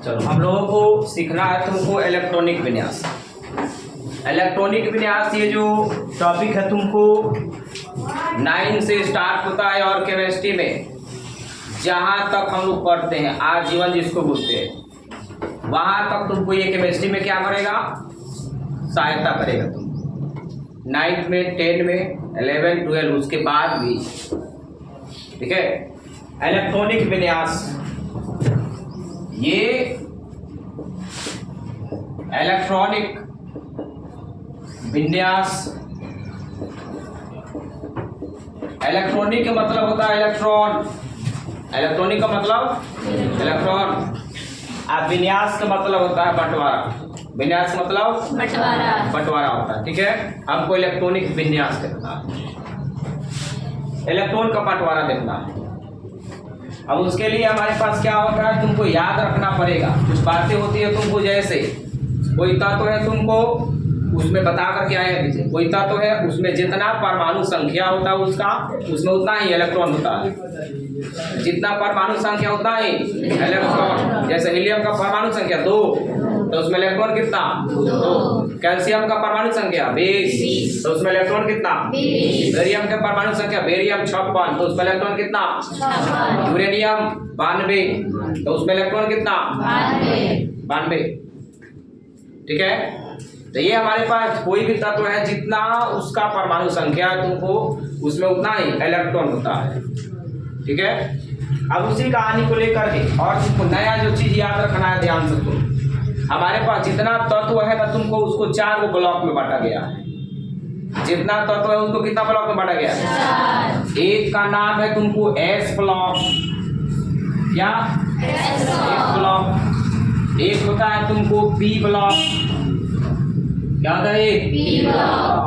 चलो हम लोगों को सीखना है तुमको इलेक्ट्रॉनिक विन्यास। इलेक्ट्रॉनिक विन्यास ये जो टॉपिक है तुमको 9 से स्टार्ट होता है और केमिस्ट्री में जहाँ तक हम लोग पढ़ते हैं आजीवन जिसको बोलते हैं वहाँ तक तुमको ये केमिस्ट्री में क्या करेगा, सहायता करेगा। तुम 9th में 10 में 11 12 उसके बाद भी, ठीक है। इलेक्ट्रॉनिक विन्यास ये इलेक्ट्रॉनिक विन्यास, इलेक्ट्रॉनिक का मतलब होता है इलेक्ट्रॉन, इलेक्ट्रॉनिक का मतलब इलेक्ट्रॉन, और विन्यास का मतलब होता है बंटवारा। विन्यास का मतलब बंटवारा होता है, ठीक है। हमको इलेक्ट्रॉनिक विन्यास देखना है, इलेक्ट्रॉन का बंटवारा देखना है। अब उसके लिए हमारे पास क्या होता है, तुमको याद रखना पड़ेगा। कुछ बातें होती है तुमको, जैसे कोई तत्व है तुमको उसमें बता करके आए हैं पीछे, कोई तत्व है उसमें जितना परमाणु संख्या होता है उसका उसमें उतना ही इलेक्ट्रॉन होता है, जितना परमाणु संख्या उतना ही इलेक्ट्रॉन। जैसे हीलियम का परमाणु संख्या 2 तो उसमें इलेक्ट्रॉन कितना 2। कैल्शियम का परमाणु संख्या 20 तो उसमें इलेक्ट्रॉन कितना 20। बेरियम का परमाणु संख्या बेरियम 56 तो उसमें इलेक्ट्रॉन कितना 56। यूरेनियम 92 तो उसमें इलेक्ट्रॉन कितना 92, ठीक है। तो ये हमारे पास कोई भी तत्व है जितना उसका परमाणु संख्या तुमको उसमें उतना ही इलेक्ट्रॉन होता है, ठीक है। अब उसी कहानी को लेकर के और तुमको नया जो चीज याद रखना है, ध्यान से सुनो। हमारे पास जितना तत्व है ना तुमको उसको 4 ब्लॉक में बांटा गया है। जितना तत्व है उसको कितना ब्लॉक में बांटा गया है? एक का नाम है तुमको एस ब्लॉक, क्या एस ब्लॉक। एक होता है तुमको पी ब्लॉक, क्या होता है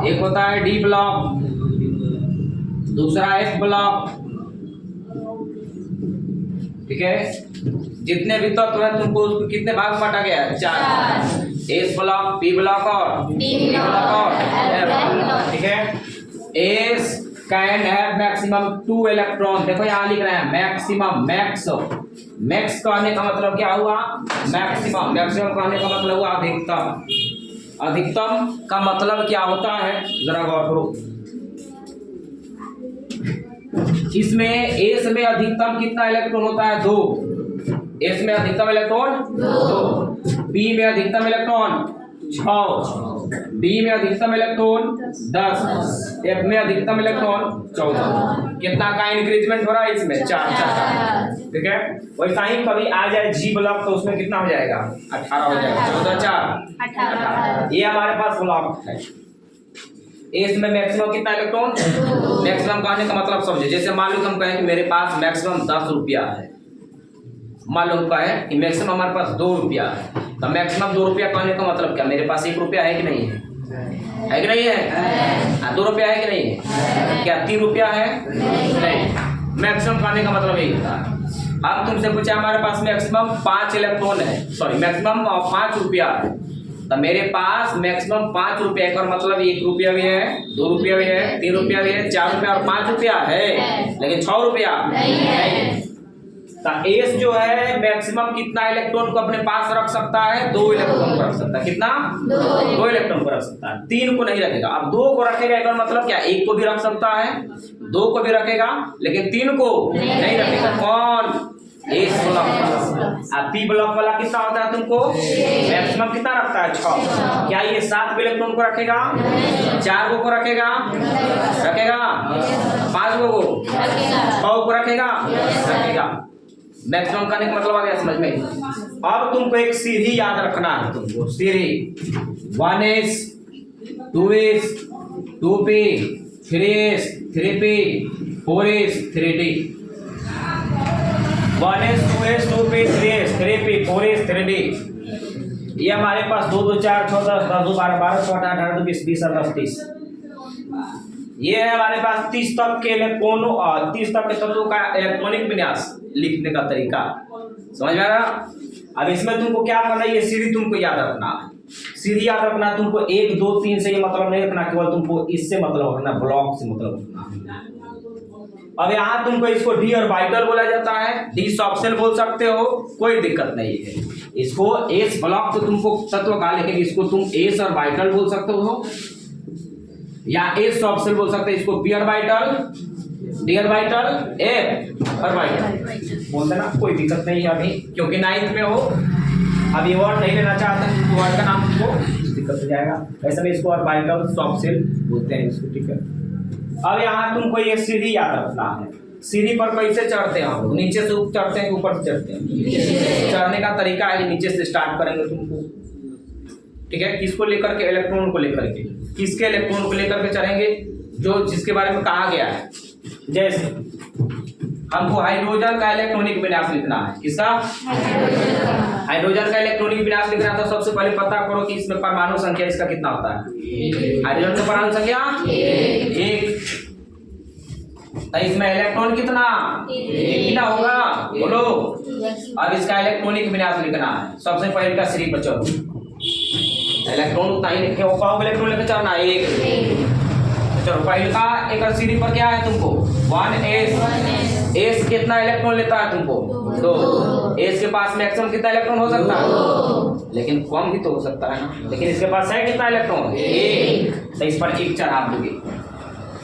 एक होता है डी ब्लॉक, दूसरा एफ ब्लॉक, ठीक है। जितने भी तत्व है तुमको उसको कितने भाग में बांटा गया है? 4। एस ब्लॉक, पी ब्लॉक और डी ब्लॉक और एफ, ठीक है। S can have maximum 2 electron. देखो यहाँ लिख रहे हैं मैक्सिमम, मैक्स कहने का मतलब क्या हुआ? मैक्सिमम। मैक्सिमम कहने का मतलब हुआ अधिकतम। अधिकतम का मतलब क्या होता है, जरा गौर करो। इसमें एस में अधिकतम कितना इलेक्ट्रॉन होता है? 2। एस में अधिकतम इलेक्ट्रॉन 2। बी में अधिकतम इलेक्ट्रॉन 6। डी में अधिकतम इलेक्ट्रॉन 10। एफ में अधिकतम इलेक्ट्रॉन 14। कितना का इंक्रीजमेंट हो रहा है इसमें? 4, ठीक है। वैसा ही कभी आ जाए जी ब्लॉक तो उसमें कितना हो जाएगा? 18 हो जाएगा। 14 4 18। ये हमारे पास ब्लॉक है। एस में मैक्सिमम कितना इलेक्ट्रॉन? मैक्सिमम कहने का मतलब समझे, जैसे मान लो हम कहें कि मेरे पास मैक्सिमम 10 रुपया है। मान लो कहें कि मैक्सिमम हमारे पास 2 रुपया है, तो मैक्सिमम 2 रुपया कहने का मतलब क्या? मेरे पास 1 रुपया है कि नहीं है? है कि नहीं है? 2 रुपया है कि नहीं है? क्या 3 रुपया है? नहीं। मैक्सिमम कहने का मतलब यही होता है। अब तुमसे पूछा हमारे पास मैक्सिमम 5 इलेक्ट्रॉन है, सॉरी मैक्सिमम 5 रुपया है, तो मेरे पास मैक्सिमम 5 रुपया का मतलब 1 रुपया भी है, 2 रुपया भी है, 3 रुपया भी है, 4 रुपया और 5 रुपया है, लेकिन 6 रुपया नहीं। तो एस जो है मैक्सिमम कितना इलेक्ट्रॉन को अपने पास रख सकता है? 2 इलेक्ट्रॉन को रख सकता है। कितना? 2 इलेक्ट्रॉन को रख सकता है, 3 को नहीं रखेगा। अब 2 को रखेगा एक मतलब क्या? 1 को भी रख सकता है, 2 को भी रखेगा, लेकिन 3 को नहीं रखेगा। कौन? S block. अब पी ब्लॉक वाला कितना होता है तुमको? मैक्सिमम कितना रखता है? 6। क्या ये 7 इलेक्ट्रॉन को रखेगा? 4 को रखेगा? 5 को 6 को रखेगा? मैक्सिमम करने का मतलब आ गया समझ में? अब तुमको एक सीढ़ी याद रखना है। तुमको सीढ़ी 1s 2s 2p 3s 3p 4s 3d। 1s 2s 2p 3s 3p 4s 3d। ये हमारे पास 2 2 4 6 10 10 2 12 12 14 18 20 20 और 10 30। ये है हमारे पास 30 तक के इलेक्ट्रॉनों और 30 तक के तत्वों का इलेक्ट्रॉनिक विन्यास लिखने का तरीका समझ में आ रहा? अब इसमें तुमको क्या करना है, ये सीढ़ी तुमको याद रखना है। सीढ़ी याद रखना तुमको 1 2 3 से ये मतलब नहीं रखना, केवल तुमको इससे मतलब रखना, ब्लॉक से मतलब रखना। अब यहाँ तुमको इसको डी ऑर्बिटल बोला जाता है, डी सॉफ्टसेल बोल सकते हो, कोई दिक्कत नहीं है। इसको एस ब्लॉक तो तुमको तत्व का, लेकिन इसको तुम एस ऑर्बिटल बोल सकते हो या एस सॉफ्टसेल बोल सकते हो। इसको P orbital, D orbital, F orbital बोल देना, कोई दिक्कत नहीं है अभी, क्योंकि 9th में हो। अब ये वर्ड नहीं लेना चाहते तो वर्ड का नाम तुमको दिक्कत हो जाएगा। वैसे में इसको ऑर्बिटल सॉफ्टसेल बोलते हैं इसको, ठीक है। अब यहाँ तुमको ये सीढ़ी याद रखना है। सीढ़ी पर कैसे चढ़ते हैं हम? नीचे से चढ़ते हैं, ऊपर से चढ़ते हैं। चढ़ने का तरीका है कि नीचे से स्टार्ट करेंगे तुमको, ठीक है। किसको लेकर के? इलेक्ट्रॉन को लेकर के। किसके इलेक्ट्रॉन को लेकर के चढ़ेंगे? जो जिसके बारे में कहा गया है। जैसे हमको हाइड्रोजन का इलेक्ट्रॉनिक विन्यास लिखना है। किसका? हाइड्रोजन का इलेक्ट्रॉनिक विन्यास लिखना है तो सबसे पहले पता करो कि इसमें परमाणु संख्या इसका कितना होता है। हाइड्रोजन का परमाणु संख्या 1। तो इसमें इलेक्ट्रॉन कितना? 1 ही ना होगा, बोलो। अब इसका इलेक्ट्रॉनिक विन्यास लिखना है। सबसे पहले का श्री पर चलो, इलेक्ट्रॉन उतना ही लिखे हो, कौन इलेक्ट्रॉन लेकर चलना है? 1। चलो पहले का एक सीढ़ी पर क्या है तुमको? 1s। एस कितना इलेक्ट्रॉन लेता है तुमको? 2। एस के पास मैक्सिमम कितना इलेक्ट्रॉन हो सकता है? लेकिन कम भी तो हो सकता है ना। लेकिन इसके पास है कितना इलेक्ट्रॉन? 1। तो इस पर 1 चढ़ा दोगे।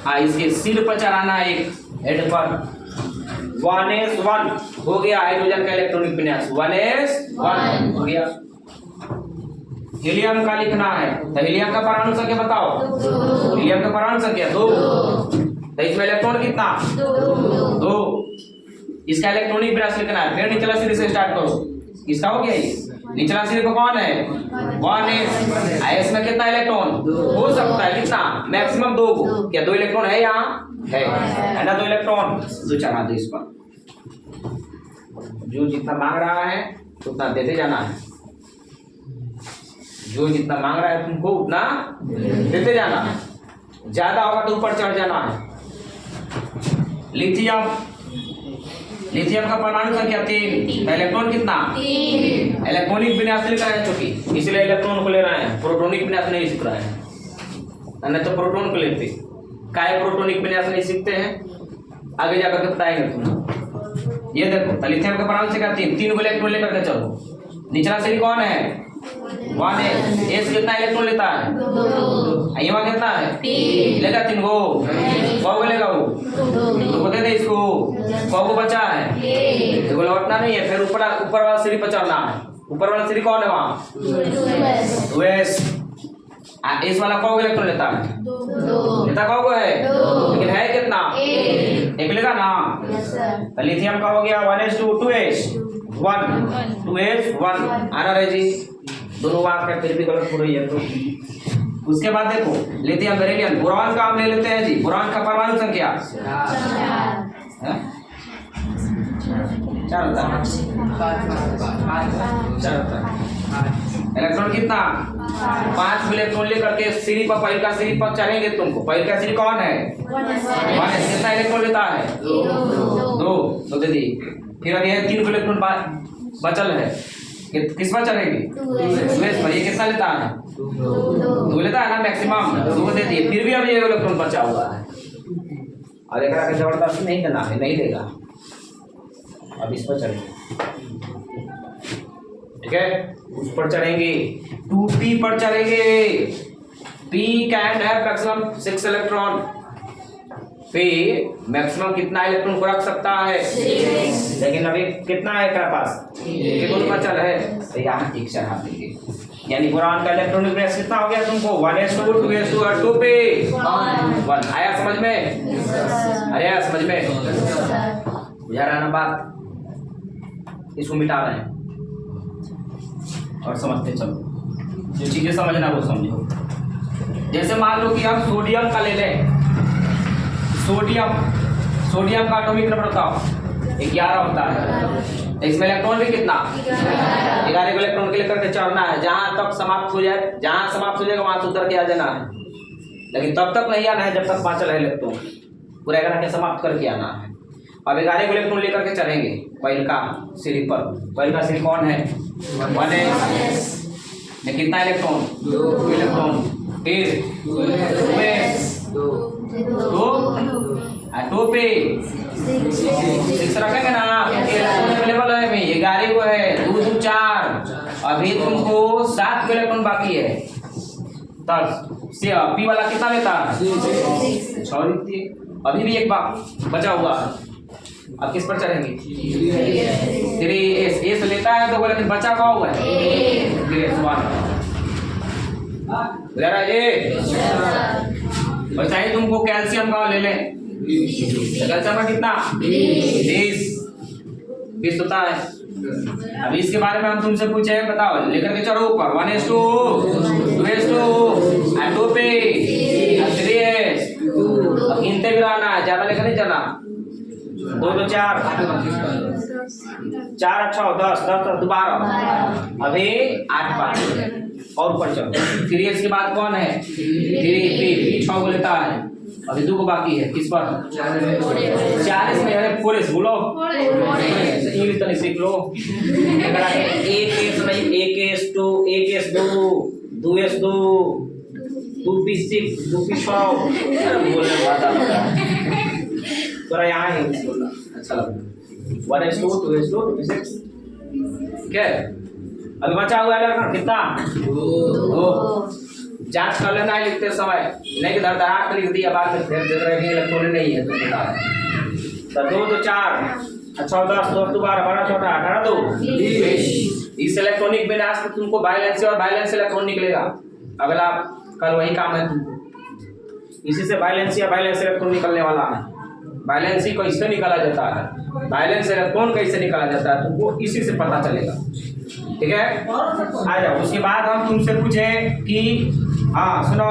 हाँ, इसके सिर पर चढ़ाना है 1, हेड पर। 1s1 हो गया हाइड्रोजन का इलेक्ट्रॉनिक विन्यास। 1s1 हो गया। हीलियम का लिखना है तो हीलियम का परमाणु संख्या बताओ। हीलियम का परमाणु संख्या 2। तो इसमें इलेक्ट्रॉन कितना? 2। इसका इलेक्ट्रॉनिक विन्यास लिखना है। फिर निचला सिरे से स्टार्ट करो। किसका हो गया ये? निचला सिरे पर कौन है? 1s। एस में कितना इलेक्ट्रॉन हो सकता है? कितना? मैक्सिमम 2 को। क्या 2 इलेक्ट्रॉन है? यहाँ है ना 2 इलेक्ट्रॉन। 2 चढ़ा दो इस पर। जो जितना मांग रहा है उतना देते जाना है। जो जितना मांग रहा है तुमको उतना देते जाना है। ज्यादा होगा तो ऊपर चढ़ जाना है। लिथियम, लिथियम का परमाणु संख्या 3। इलेक्ट्रॉन कितना? 3। इलेक्ट्रॉनिक विन्यास लिख रहे हैं चूंकि, इसलिए इलेक्ट्रॉन को ले रहे हैं, प्रोटॉनिक विन्यास नहीं सीख रहे हैं। नहीं तो प्रोटॉन को लेते। काय प्रोटॉनिक विन्यास नहीं सीखते हैं? आगे जाकर के बताएंगे तुम। ये देखो लिथियम का परमाणु संख्या 3। 3 को इलेक्ट्रॉन लेकर के चलो। निचला श्रेणी कौन है? 1s। एस कितना इलेक्ट्रॉन लेता है? 2। यहाँ कितना है? 3 लेगा। 3 को कौ लेगा वो? 2 को दे दे इसको। कौ को बचा है? 1 देखो, लौटना नहीं है। फिर ऊपर वाला सीढ़ी पर चढ़ना है। ऊपर वाला सीढ़ी कौन है? वहाँ 2s। इस वाला कौ इलेक्ट्रॉन लेता है? 2 लेता। कौ को है? लेकिन है कितना? 1 लेगा ना। तो लिथियम का हो गया 1s2 2s1 2s1 आना रहे जी। दोनों बात का फिर भी गलत हो रही है तो। उसके बाद देखो लिथियम बेरिलियम बोरान का हम ले लेते हैं जी। बोरान का परमाणु संख्या 4 होता है। इलेक्ट्रॉन कितना? 5 इलेक्ट्रॉन लेकर के सीढ़ी पर पहले का सीढ़ी पर चढ़ेंगे तुमको। पहले का सीढ़ी कौन है? 1s। कितना इलेक्ट्रॉन लेता है? 2 दे दी। फिर अब यह 3 इलेक्ट्रॉन बचल है। किस पर चढ़ेगी? 2s पर। ये कितना लेता है? 2 लेता है ना मैक्सिमम। 2 दे दिए। फिर भी अब ये इलेक्ट्रॉन बचा हुआ है। और एक जबरदस्ती नहीं देना है, नहीं देगा। अब इस पर चढ़ेंगे, ठीक है। उस पर चढ़ेंगे 2p पर चढ़ेंगे। p can have maximum 6 electron. p maximum कितना इलेक्ट्रॉन को रख सकता है? 6। लेकिन अभी कितना है तेरे पास? 1 बचल है तो यहाँ 1 चढ़ा देंगे। यानी बोरान का इलेक्ट्रॉनिक विन्यास कितना हो गया तुमको? 1s2 2s2 और 2p 1। आया समझ में? अरे आया समझ में? बुझा रहा है ना बात? इसको मिटा रहे हैं और समझते चलो। जो चीजें समझना वो समझो। जैसे मान लो कि हम सोडियम का ले लें। सोडियम का एटॉमिक नंबर बताओ। 11 होता है। इसमें इलेक्ट्रॉन भी कितना? 11 इलेक्ट्रॉन के लेकर के चढ़ना है। जहां तक समाप्त हो जाए, जहां समाप्त हो जाएगा वहां से उतर के आ जाना है। लेकिन तब तक नहीं आना है जब तक बाँचल है इलेक्ट्रॉन। पूरा 11 के समाप्त करके आना है। अब 11 इलेक्ट्रॉन लेकर के चढ़ेंगे पहले का सीढ़ी पर। पहले का सीढ़ी कौन है? 1s में कितना इलेक्ट्रॉन? 2 इलेक्ट्रॉन। फिर 2s 2 2p 6 रखेंगे ना, इलेक्ट्रॉन अवेलेबल है भाई 11 को है, 2 2 4, अभी तुमको 7 के इलेक्ट्रॉन बाकी है। तब से पी वाला कितना लेता है 6 लिखती है। अभी भी एक बार बचा हुआ है, अब किस पर चढ़ेंगे 3s, एस लेता है तो लेकिन बचा क्या हुआ है 3s1 वैसा ही तुमको कैल्शियम का ले ले, कैल्शियम का कितना 20 होता है। अभी इसके बारे में हम तुमसे पूछे बताओ, लेकर के चलो ऊपर 1s2 2s2 2 पे 3s, अब गिनते भी रहना है, ज्यादा लेकर नहीं चलना। 2 2 4 4 अच्छा 10 10 12, अभी 8 5 और ऊपर चलो। 3s के बाद कौन है 3 6 को लेता है, अभी 2 को बाकी है, किस पर 40 में, अरे 4s बोलो, इंग्लिश तो नहीं सीख लो। 1s नहीं 1s2 1s2 2s2 2p6 2p6, अरे बोलने बात आता थोड़ा यहाँ है बोलना अच्छा लगता। 1s2 2s2 2p6, ठीक है। अभी बचा हुआ है कितना 2। जांच कर लेना है लिखते समय, नहीं कि धड़धड़ाहट लिख दिया बाद में फिर देख रहे कि इलेक्ट्रॉन नहीं है तो बता है। तो 2 2 4 अच्छा 10 2 12 12 14 18 2 इस इलेक्ट्रॉनिक विन्यास में तुमको वैलेंसी और वैलेंस इलेक्ट्रॉन निकलेगा। अगला कल वही काम है तुमको, इसी से वैलेंसी और वैलेंस इलेक्ट्रॉन निकलने वाला है। वैलेंसी कैसे निकाला जाता है, वैलेंस इलेक्ट्रॉन कैसे निकाला जाता है तुमको इसी से पता चलेगा, ठीक है। आ जाओ, उसके बाद हम तुमसे पूछे कि हाँ सुनो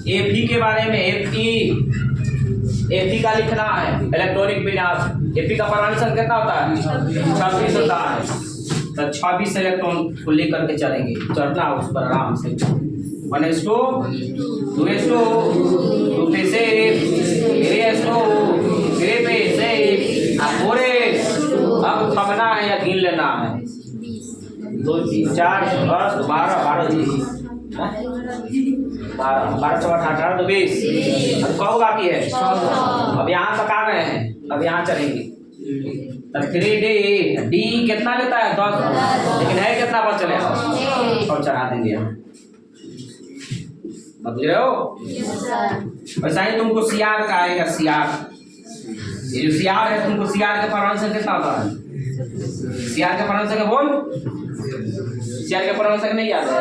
Fe के बारे में। Fe का लिखना है इलेक्ट्रॉनिक विन्यास। Fe का परमाणु संख्या कितना होता है 26 होता है, तो 26 इलेक्ट्रॉन को लेकर के चलेंगे, चढ़ना उस पर आराम से। 1s2 2s2 2p6 3s2 3p6 4s, अब थमना है या गिन लेना है 2 3 4 10 12 12 12 14 18 तो 20, अब कौ बाकी है। अब यहाँ तक आ गए हैं, अब यहाँ चलेंगे। तब 3d कितना लेता है 10, लेकिन है कितना पर चलेगा और चढ़ा देंगे हम, समझ रहे हो। वैसा ही तुमको CR का आएगा, CR ये जो CR है तुमको CR के परमाणु संख्या कितना होता है, CR के परमाणु संख्या बोल, CR के परमाणु संख्या नहीं याद है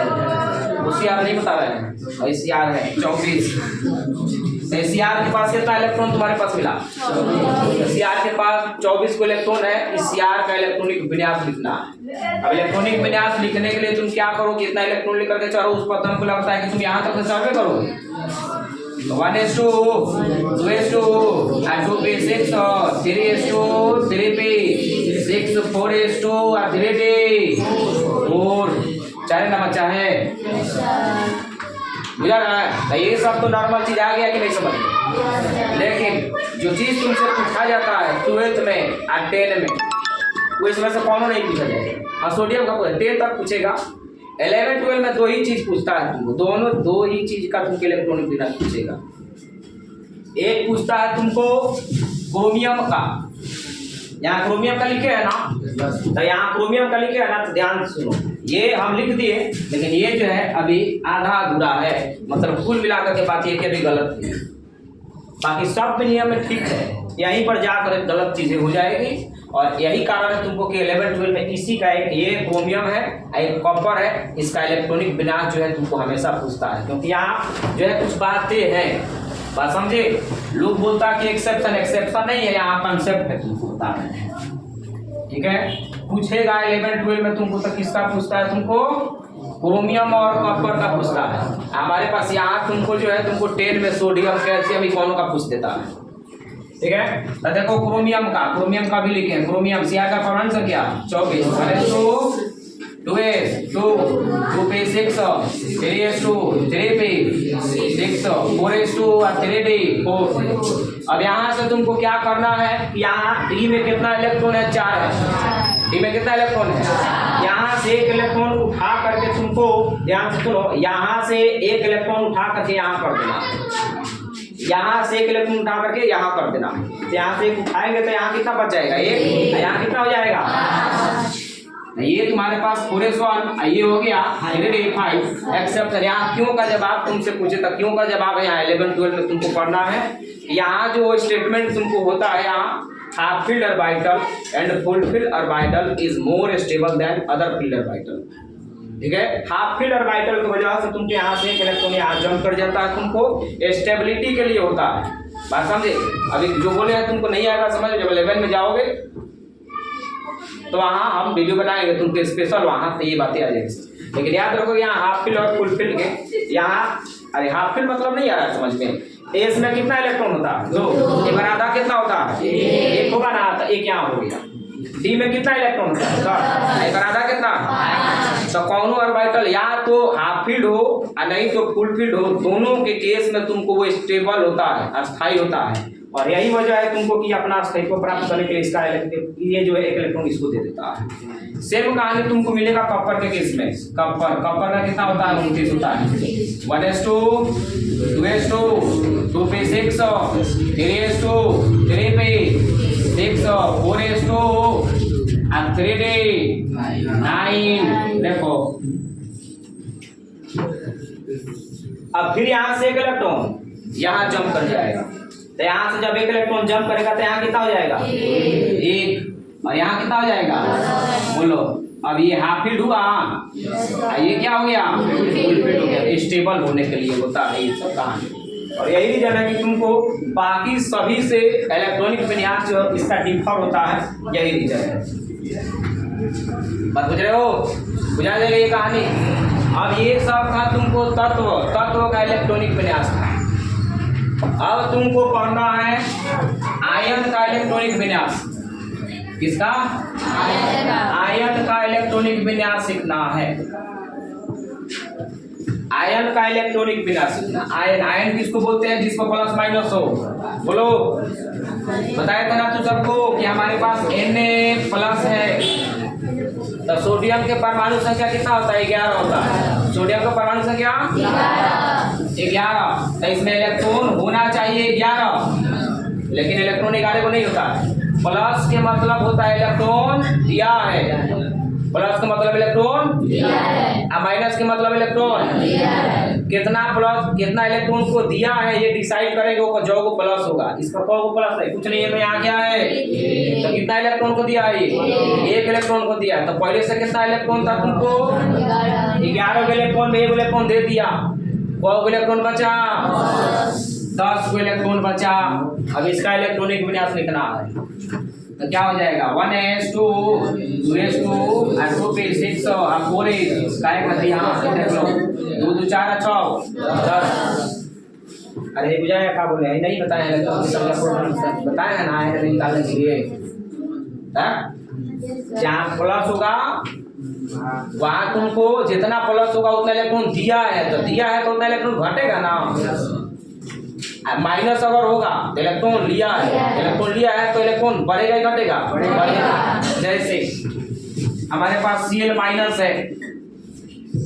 वो CR नहीं बता रहे हैं, और CR है 24। CR के पास कितना इलेक्ट्रॉन तुम्हारे पास मिला, CR के पास 24 को इलेक्ट्रॉन है। इस CR का इलेक्ट्रॉनिक विन्यास लिखना है। अब इलेक्ट्रॉनिक विन्यास लिखने के लिए तुम क्या करो, कितना इलेक्ट्रॉन लेकर के चढ़ो उस पर तुमको लगता है कि तुम यहाँ तक सर्वे करोगे। 1s2 2s2 2p6 3s2 3p6 4s2 3d 4 चार ना बच्चा है, बुझा रहा है। तो ये सब तो नॉर्मल चीज आ गया कि नहीं समझ में, लेकिन जो चीज तुमसे पूछा जाता है 12th में और 10 में वो इसमें से कौन नहीं पूछा जाएगा। हाँ सोडियम का 10 तक पूछेगा, 11 12 में 2 ही चीज पूछता है तुमको, दोनों 2 ही चीज का तुमको इलेक्ट्रॉनिक विन्यास पूछेगा। एक पूछता है तुमको क्रोमियम का, यहाँ क्रोमियम का लिखे है ना, तो यहाँ क्रोमियम का लिखे है ना, तो ध्यान सुनो, ये हम लिख दिए लेकिन ये जो है अभी आधा अधूरा है, मतलब कुल मिलाकर के बात ये कि अभी गलत है, बाकी सब नियम में ठीक है, यहीं पर जाकर गलत चीजें हो जाएगी। और यही कारण है तुमको कि 11 12 में इसी का एक ये क्रोमियम है, एक कॉपर है, इसका इलेक्ट्रॉनिक विन्यास जो है तुमको हमेशा पूछता है, क्योंकि यहाँ जो है कुछ बातें हैं, बात समझे। लोग बोलता है कि एक्सेप्शन नहीं है, यहाँ कंसेप्ट है तुमको बता रहे हैं, ठीक है। पूछेगा 11 12 में तुमको, तो किसका पूछता है तुमको, क्रोमियम और कॉपर का पूछता है। हमारे पास यहाँ तुमको जो है तुमको 10 में सोडियम कैल्शियम इकोनों का पूछ देता है, ठीक है। तो देखो क्रोमियम का भी लिखे, क्रोमियम CR का परमाणु संख्या 24 2s 2 2p6 3s2 3p6 4s2 और 3d 4। अब यहाँ से तुमको क्या करना है, यहाँ D में कितना इलेक्ट्रॉन है 4 है, D में कितना इलेक्ट्रॉन है, यहाँ से एक इलेक्ट्रॉन उठा करके तुमको ध्यान से सुनो, यहाँ से एक इलेक्ट्रॉन उठा करके यहाँ कर देना, यहाँ से एक इलेक्ट्रॉन उठा करके यहाँ कर देना है। तो यहाँ से एक उठाएंगे तो यहाँ कितना बच जाएगा, एक, यहाँ कितना हो जाएगा, ये तुम्हारे पास 4s1, ये हो गया 5 एक्सेप्ट। यहाँ क्यों का जवाब तुमसे पूछे तो क्यों का जवाब है यहाँ 11 12 में तुमको पढ़ना है। यहाँ जो स्टेटमेंट तुमको होता है, यहाँ half filled orbital and full filled orbital is more stable then other filled orbital. ठीक है, हाफ फील्ड ऑर्बिटल की वजह से तुमको यहाँ से एक इलेक्ट्रॉन यहाँ जंप कर जाता है, तुमको स्टेबिलिटी के लिए होता है। बात समझे? अभी जो बोले हैं तुमको नहीं आएगा समझ, जब 11 में जाओगे तो वहाँ हम वीडियो बनाएंगे तुमको स्पेशल, वहाँ तो ये बातें आ जाएगी। लेकिन याद रखो यहाँ हाफ फील्ड और फुल फील्ड के यहाँ, अरे हाफ फील्ड मतलब नहीं आ रहा है समझ में। एस में कितना इलेक्ट्रॉन होता है, 2। एक बार आधा कितना होता है, एक होगा ना, तो एक यहाँ हो गया। डी में कितना इलेक्ट्रॉन होता है, 10। एक बार आधा कितना, तो कौनो ऑर्बिटल या तो हाफ फील्ड हो और नहीं तो फुल फील्ड हो, दोनों के केस में तुमको वो स्टेबल होता है, अस्थायी होता है। और यही वजह है तुमको कि अपना स्थायित्व प्राप्त करने के लिए इसका ये जो है एक इलेक्ट्रॉन इसको दे देता है। सेम कहानी तुमको मिलेगा कॉपर के केस में। कॉपर का कितना होता है, 29 होता है। 1s2 2s2 2 पे 6 3s2 3 पे 6 4s2 और 3 डे 9। देखो अब फिर यहाँ से एक इलेक्ट्रॉन यहाँ जंप कर जाएगा, तो यहाँ से जब एक इलेक्ट्रॉन जंप करेगा तो यहाँ कितना हो जाएगा, 1। और यहाँ कितना हो जाएगा, बोलो। अब ये हाफ फील्ड हुआ, ये क्या हो गया, फुल फील्ड हो गया। स्टेबल होने के लिए होता है ये सब कहानी। और यही रीजन है कि तुमको बाकी सभी से इलेक्ट्रॉनिक विन्यास जो इसका डिफर होता है, यही रीजन है। बात बुझ रहे हो, बुझा जाएगा ये कहानी। अब ये सब था तुमको तत्व का इलेक्ट्रॉनिक विन्यास था। अब तुमको पढ़ना है आयन का इलेक्ट्रॉनिक विन्यास। किसका, आयन का इलेक्ट्रॉनिक विन्यास सीखना है। आयन का इलेक्ट्रॉनिक विन्यास सीखना। आयन किसको बोलते हैं, जिसको प्लस माइनस हो, बोलो। बताया था ना तू सबको कि हमारे पास Na+ है, तो सोडियम के परमाणु संख्या कितना होता है, 11 होता है। सोडियम का परमाणु संख्या 11, तो इसमें इलेक्ट्रॉन होना चाहिए 11, लेकिन इलेक्ट्रॉन 11 को नहीं होता। प्लस के मतलब होता है इलेक्ट्रॉन दिया है, प्लस का मतलब इलेक्ट्रॉन दिया है, और माइनस के मतलब इलेक्ट्रॉन दिया है। कितना प्लस कितना इलेक्ट्रॉन को दिया है ये डिसाइड करेंगे, वो जो को प्लस होगा। इसका को प्लस है, कुछ नहीं है, तो यहाँ क्या है, तो कितना इलेक्ट्रॉन को दिया है, एक इलेक्ट्रॉन को दिया है। तो पहले से कितना इलेक्ट्रॉन था तुमको, 11 इलेक्ट्रॉन में 1 इलेक्ट्रॉन दे दिया, को इलेक्ट्रॉन बचा, 10 को इलेक्ट्रॉन बचा। अब इसका इलेक्ट्रॉनिक विन्यास लिखना है, तो क्या हो जाएगा, 1s2 2s2 और 2 पे 6 और 4s काय कर दिया, देख लो 2 2 4 6 10। अरे बुझाया क्या बोले, नहीं बताया है तो बताया है ना, है निकालने के लिए। जहाँ प्लस होगा वहाँ तुमको जितना प्लस होगा उतना इलेक्ट्रॉन दिया है, तो दिया है तो उतना इलेक्ट्रॉन घटेगा ना। माइनस अगर होगा तो इलेक्ट्रॉन लिया है तो इलेक्ट्रॉन बढ़ेगा ही घटेगा, बढ़ेगा। जैसे हमारे पास Cl- है,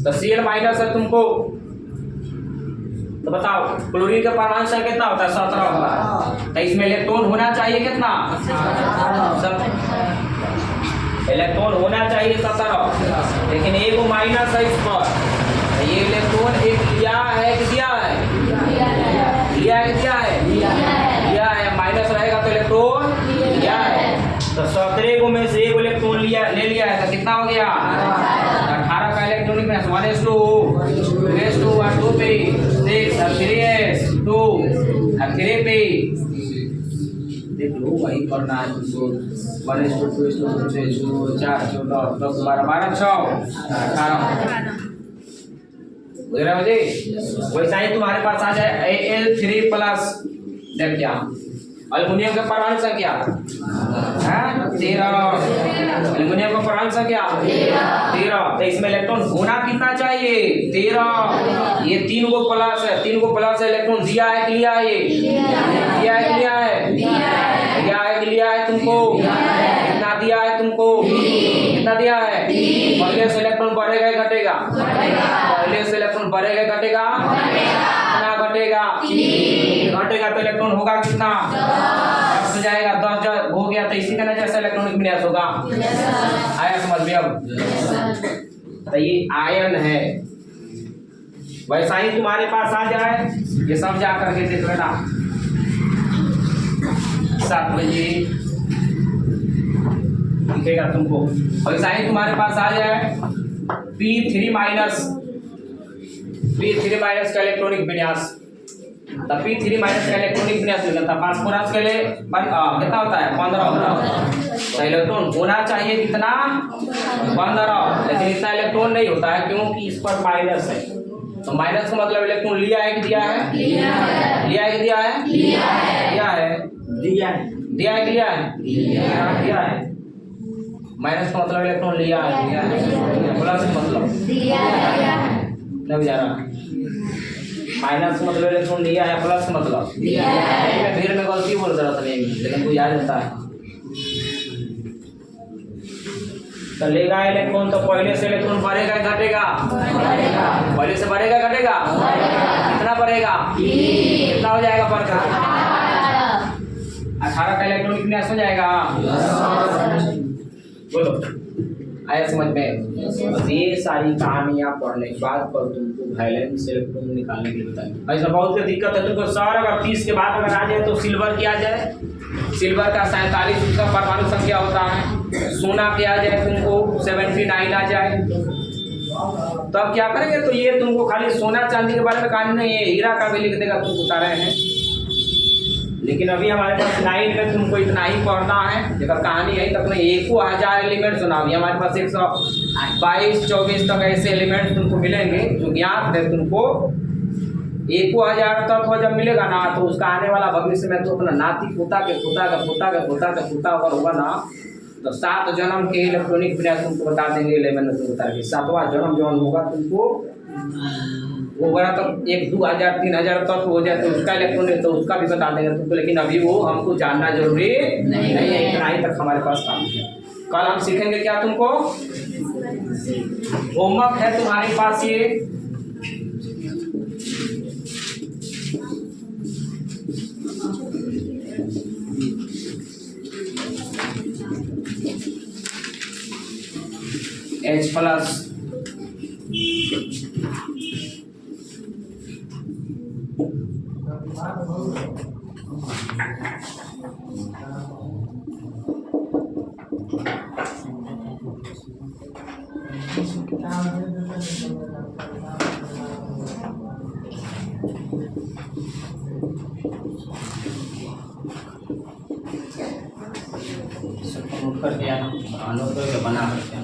तो Cl- है तुमको, तो बताओ क्लोरीन का परमाणु संख्या कितना होता है, 17 होता है। तो इसमें इलेक्ट्रॉन होना चाहिए कितना, इलेक्ट्रॉन होना चाहिए 17, लेकिन एक माइनस है इस पर। ये इलेक्ट्रॉन एक लिया है कि दिया है, लिया है। माइनस रहेगा तो इलेक्ट्रॉन लिया है, तो 17 को में से एक इलेक्ट्रॉन ले लिया है, तो कितना हो गया, 18 का इलेक्ट्रॉनिक विन्यास। 1s2 2s2 और 2 पे 6 और 3s2 और 3 पे देख लो, वही करना है तुमको। 1s2 2s2 3s2 4 14 10 12 12 6 18 मुझे वैसा ही तुम्हारे पास आ जाए Al3+। देख क्या, अल्युमिनियम का परमाणु संख्या 13, अल्युमिनियम का परमाणु संख्या 13, तो इसमें इलेक्ट्रॉन होना कितना चाहिए, 13। ये 3 को प्लस है, 3 को प्लस है, इलेक्ट्रॉन दिया है कि लिया है, लिया है तुमको, कितना दिया है तुमको, कितना दिया है, पहले से इलेक्ट्रॉन बढ़ेगा घटेगा, पहले से इलेक्ट्रॉन बढ़ेगा घटेगा, कितना घटेगा 3 घटेगा तो इलेक्ट्रॉन होगा कितना 10 हो जाएगा 10 जब हो गया तो इसी का ना जैसा इलेक्ट्रॉनिक विन्यास होगा आया समझ में अब तो ये आयन है वैसा ही तुम्हारे पास आ जाए ये सब जा करके देख लेना 7 बजे दिखेगा तुमको वैसा ही तुम्हारे पास आ जाए P3 माइनस का इलेक्ट्रॉनिक विन्यास तो P3 माइनस का इलेक्ट्रॉनिक विन्यास होता है फास्फोरस के लिए कितना होता है 15 होता है तो इलेक्ट्रॉन होना चाहिए कितना 15 लेकिन इतना इलेक्ट्रॉन नहीं होता है क्योंकि इस पर माइनस है तो माइनस का मतलब इलेक्ट्रॉन लिया है कि दिया है लिया है कि दिया है माइनस का मतलब इलेक्ट्रॉन लिया है प्लस का मतलब नहीं जा रहा माइनस का मतलब इलेक्ट्रॉन लिया है प्लस का मतलब मैं फिर में गलती बोल रहा था लेकिन कोई याद रहता है तो लेगा इलेक्ट्रॉन तो पहले से इलेक्ट्रॉन बढ़ेगा घटेगा पहले से बढ़ेगा घटेगा कितना बढ़ेगा कितना हो जाएगा बढ़कर 18 का इलेक्ट्रॉनिक विन्यास हो जाएगा बोलो आया समझ में ये सारी कहानियां पढ़ने के बाद कल तुमको वैलेंस इलेक्ट्रॉन निकालने के लिए बताएंगे ऐसा बहुत दिक्कत है तुमको सर अगर 30 के बाद अगर आ जाए तो सिल्वर की आ जाए सिल्वर का 47 उसका परमाणु संख्या होता है सोना की आ जाए तुमको 79 आ जाए तो अब क्या करेंगे तो ये तुमको खाली सोना चांदी के बारे में कहानी नहीं है हीरा का भी लिख देगा तुम बता रहे हैं लेकिन अभी हमारे पास 9 में तुमको इतना ही पढ़ना है जब कहानी यही तक नहीं 1000 एलिमेंट सुना अभी हमारे पास 122-24 तक ऐसे एलिमेंट तुमको मिलेंगे जो ज्ञात है तुमको 1000 तत्व जब मिलेगा ना तो उसका आने वाला भविष्य में तो अपना नाती पोता के पोता अगर होगा ना तो 7 जन्म के इलेक्ट्रॉनिक विन्यास तुमको बता देंगे 11 में बता देंगे 7वां जन्म जो होगा तुमको वो बड़ा तो 1-2,000-3,000 तक हो जाए तो उसका इलेक्ट्रॉनिक तो उसका भी बता देंगे तुमको लेकिन अभी वो हमको जानना जरूरी नहीं है इतना ही तक हमारे पास काम है कल हम सीखेंगे क्या तुमको होमवर्क है तुम्हारे पास ये H+ करके आना बना करके